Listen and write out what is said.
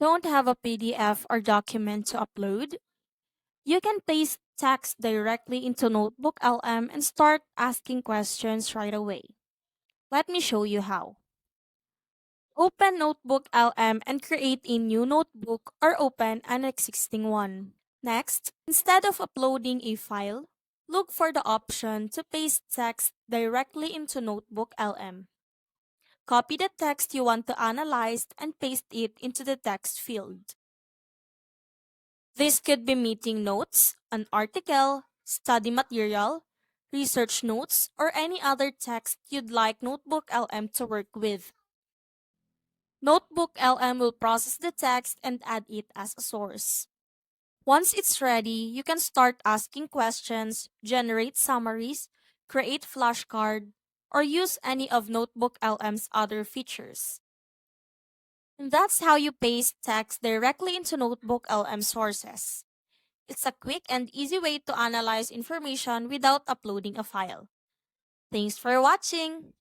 Don't have a PDF or document to upload? You can paste text directly into NotebookLM and start asking questions right away. Let me show you how. Open NotebookLM and create a new notebook or open an existing one. Next, instead of uploading a file, look for the option to paste text directly into NotebookLM. Copy the text you want to analyze and paste it into the text field. This could be meeting notes, an article, study material, research notes, or any other text you'd like NotebookLM to work with. NotebookLM will process the text and add it as a source. Once it's ready, you can start asking questions, generate summaries, create flashcard, or use any of NotebookLM's other features. And that's how you paste text directly into NotebookLM sources. It's a quick and easy way to analyze information without uploading a file. Thanks for watching!